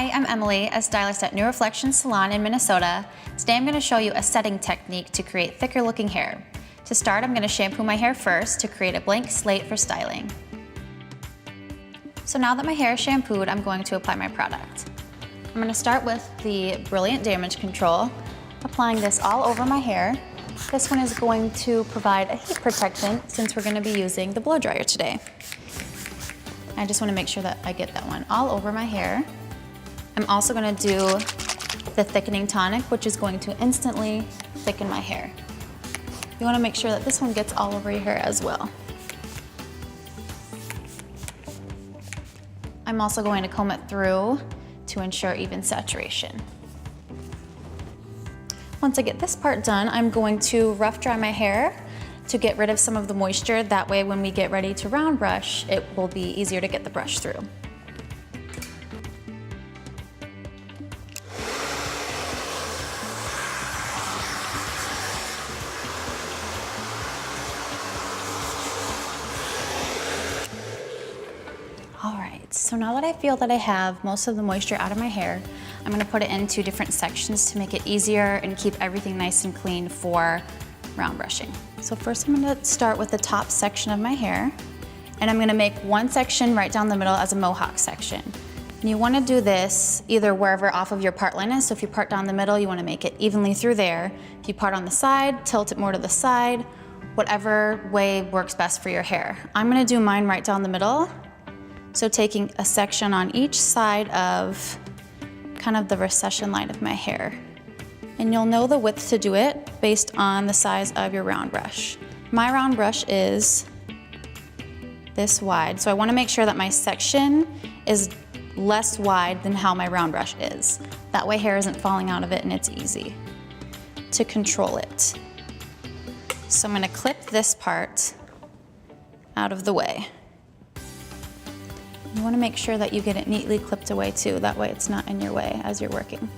Hi, I'm Emily, a stylist at New Reflection Salon in Minnesota. Today I'm going to show you a setting technique to create thicker looking hair. To start, I'm going to shampoo my hair first to create a blank slate for styling. So now that my hair is shampooed, I'm going to apply my product. I'm going to start with the Brilliant Damage Control, applying this all over my hair. This one is going to provide a heat protectant since we're going to be using the blow dryer today. I just want to make sure that I get that one all over my hair. I'm also going to do the thickening tonic, which is going to instantly thicken my hair. You want to make sure that this one gets all over your hair as well. I'm also going to comb it through to ensure even saturation. Once I get this part done, I'm going to rough dry my hair to get rid of some of the moisture. That way when we get ready to round brush, it will be easier to get the brush through. Alright, so now that I feel that I have most of the moisture out of my hair, I'm going to put it into different sections to make it easier and keep everything nice and clean for round brushing. So first I'm going to start with the top section of my hair, and I'm going to make one section right down the middle as a mohawk section. And you want to do this either wherever off of your part line is, so if you part down the middle, you want to make it evenly through there. If you part on the side, tilt it more to the side, whatever way works best for your hair. I'm going to do mine right down the middle. So taking a section on each side of kind of the recession line of my hair. And you'll know the width to do it based on the size of your round brush. My round brush is this wide, so I want to make sure that my section is less wide than how my round brush is. That way hair isn't falling out of it and it's easy to control it. So I'm going to clip this part out of the way. You want to make sure that you get it neatly clipped away too, that way it's not in your way as you're working.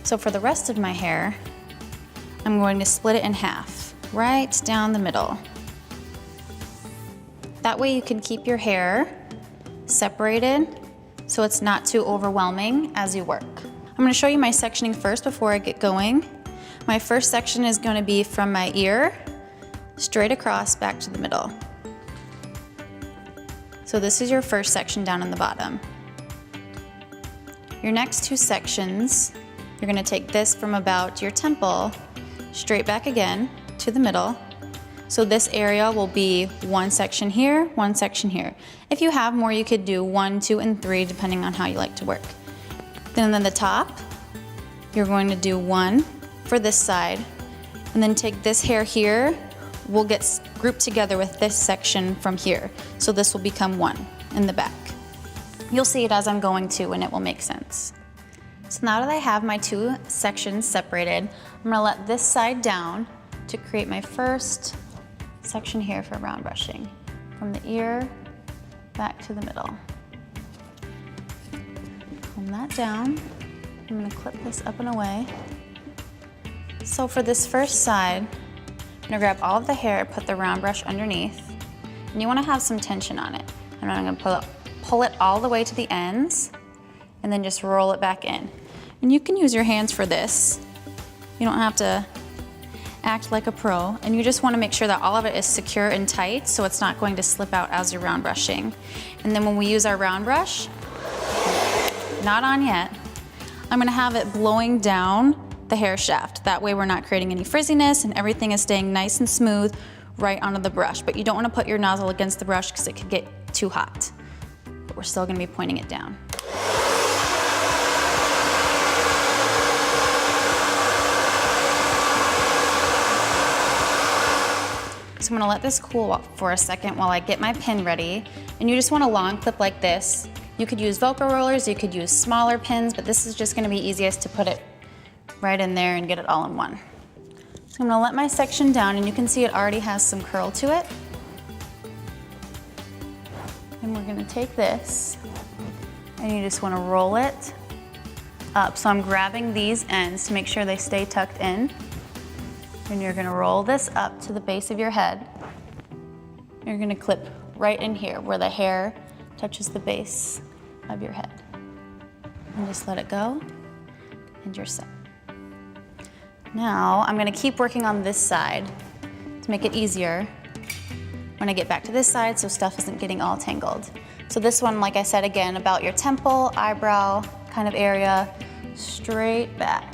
So for the rest of my hair, I'm going to split it in half, right down the middle. That way you can keep your hair separated so it's not too overwhelming as you work. I'm going to show you my sectioning first before I get going. My first section is going to be from my ear straight across back to the middle. So this is your first section down in the bottom. Your next two sections, you're going to take this from about your temple straight back again to the middle. So this area will be one section here, one section here. If you have more, you could do 1, 2, and 3 depending on how you like to work. Then on the top, you're going to do one for this side, and then take this hair here, will get grouped together with this section from here. So this will become one in the back. You'll see it as I'm going to, and it will make sense. So now that I have my two sections separated, I'm going to let this side down to create my first section here for round brushing. From the ear back to the middle. Comb that down. I'm going to clip this up and away. So for this first side, I'm going to grab all of the hair, put the round brush underneath, and you want to have some tension on it. And I'm going to pull it all the way to the ends, and then just roll it back in. And you can use your hands for this. You don't have to act like a pro, and you just want to make sure that all of it is secure and tight so it's not going to slip out as you're round brushing. And then when we use our round brush, not on yet, I'm going to have it blowing down the hair shaft. That way we're not creating any frizziness and everything is staying nice and smooth right onto the brush. But you don't want to put your nozzle against the brush because it could get too hot. But we're still going to be pointing it down. So I'm going to let this cool for a second while I get my pin ready. And you just want a long clip like this. You could use Velcro rollers, you could use smaller pins, but this is just going to be easiest to put it right in there and get it all in one. So I'm going to let my section down, and you can see it already has some curl to it. And we're going to take this, and you just want to roll it up. So I'm grabbing these ends to make sure they stay tucked in. And you're going to roll this up to the base of your head. You're going to clip right in here where the hair touches the base of your head. And just let it go, and you're set. Now, I'm gonna keep working on this side to make it easier when I get back to this side so stuff isn't getting all tangled. So this one, like I said again, about your temple, eyebrow kind of area, straight back.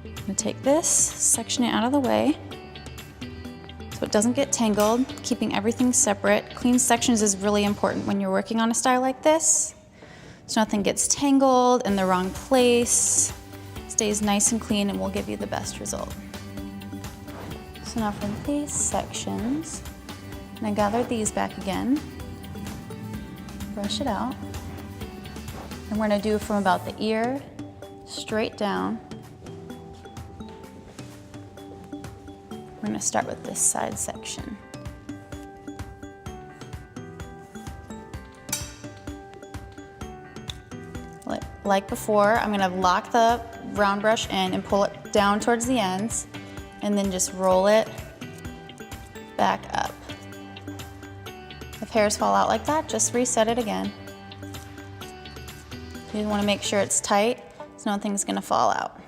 I'm gonna take this, section it out of the way so it doesn't get tangled, keeping everything separate. Clean sections is really important when you're working on a style like this, so nothing gets tangled in the wrong place, stays nice and clean, and will give you the best result. So now for these sections, I'm gonna gather these back again, brush it out, and we're gonna do from about the ear straight down. We're gonna start with this side section. Like before, I'm gonna lock the round brush in and pull it down towards the ends, and then just roll it back up. If hairs fall out like that, just reset it again. You wanna make sure it's tight so nothing's gonna fall out.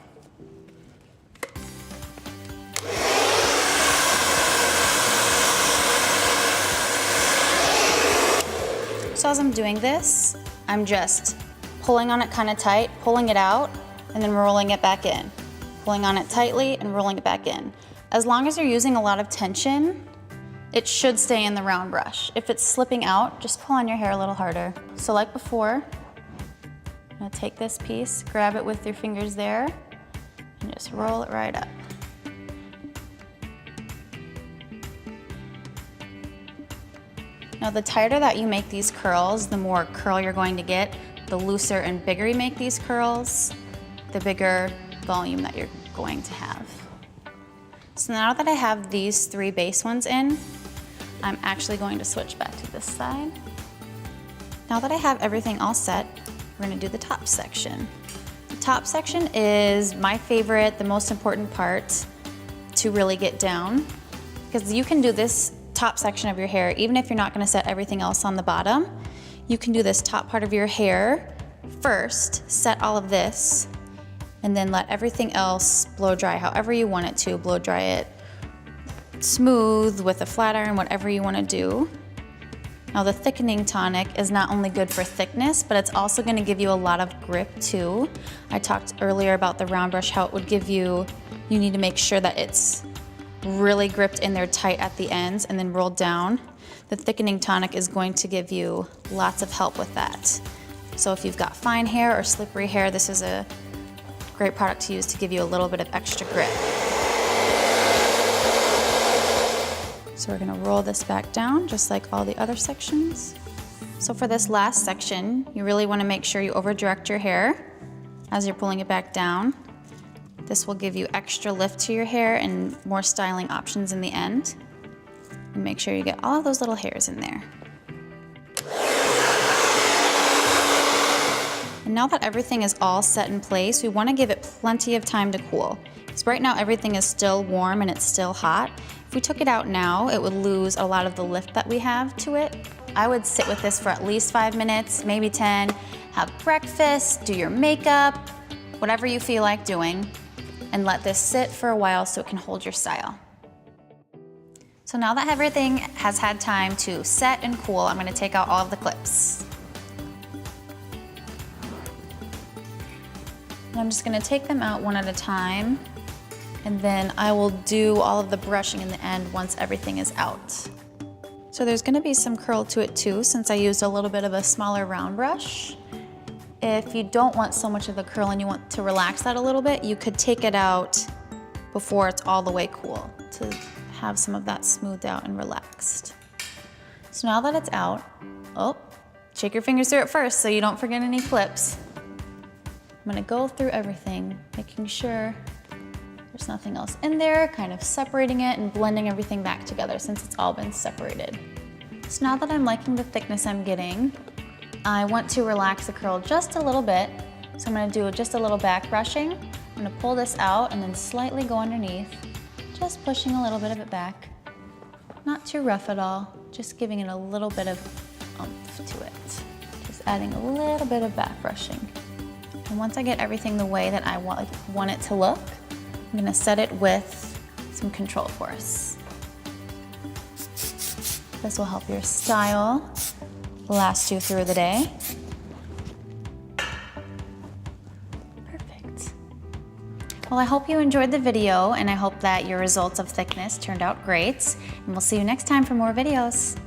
So as I'm doing this, I'm just pulling on it kind of tight, pulling it out, and then rolling it back in. Pulling on it tightly and rolling it back in. As long as you're using a lot of tension, it should stay in the round brush. If it's slipping out, just pull on your hair a little harder. So like before, I'm gonna take this piece, grab it with your fingers there, and just roll it right up. Now the tighter that you make these curls, the more curl you're going to get. The looser and bigger you make these curls, the bigger volume that you're going to have. So now that I have these 3 base ones in, I'm actually going to switch back to this side. Now that I have everything all set, we're gonna do the top section. The top section is my favorite, the most important part to really get down, because you can do this top section of your hair, even if you're not gonna set everything else on the bottom. You can do this top part of your hair first, set all of this, and then let everything else blow dry however you want it to. Blow dry it smooth with a flat iron, whatever you wanna do. Now the thickening tonic is not only good for thickness, but it's also gonna give you a lot of grip too. I talked earlier about the round brush, how it would give you need to make sure that it's really gripped in there tight at the ends and then rolled down. The thickening tonic is going to give you lots of help with that. So if you've got fine hair or slippery hair, this is a great product to use to give you a little bit of extra grip. So we're gonna roll this back down just like all the other sections. So for this last section, you really wanna make sure you over direct your hair as you're pulling it back down. This will give you extra lift to your hair and more styling options in the end. And make sure you get all of those little hairs in there. And now that everything is all set in place, we want to give it plenty of time to cool. Because right now everything is still warm and it's still hot. If we took it out now, it would lose a lot of the lift that we have to it. I would sit with this for at least 5 minutes, maybe 10, have breakfast, do your makeup, whatever you feel like doing, and let this sit for a while so it can hold your style. So now that everything has had time to set and cool, I'm gonna take out all of the clips. And I'm just gonna take them out one at a time, and then I will do all of the brushing in the end once everything is out. So there's gonna be some curl to it too, since I used a little bit of a smaller round brush. If you don't want so much of the curl and you want to relax that a little bit, you could take it out before it's all the way cool to have some of that smoothed out and relaxed. So now that it's out, shake your fingers through it first so you don't forget any clips. I'm gonna go through everything, making sure there's nothing else in there, kind of separating it and blending everything back together since it's all been separated. So now that I'm liking the thickness I'm getting, I want to relax the curl just a little bit. So I'm gonna do just a little back brushing. I'm gonna pull this out and then slightly go underneath, just pushing a little bit of it back. Not too rough at all, just giving it a little bit of oomph. to it. Just adding a little bit of back brushing. And once I get everything the way that I want it to look, I'm gonna set it with some control force. This will help your style last you through the day. Perfect. Well, I hope you enjoyed the video, and I hope that your results of thickness turned out great. And we'll see you next time for more videos.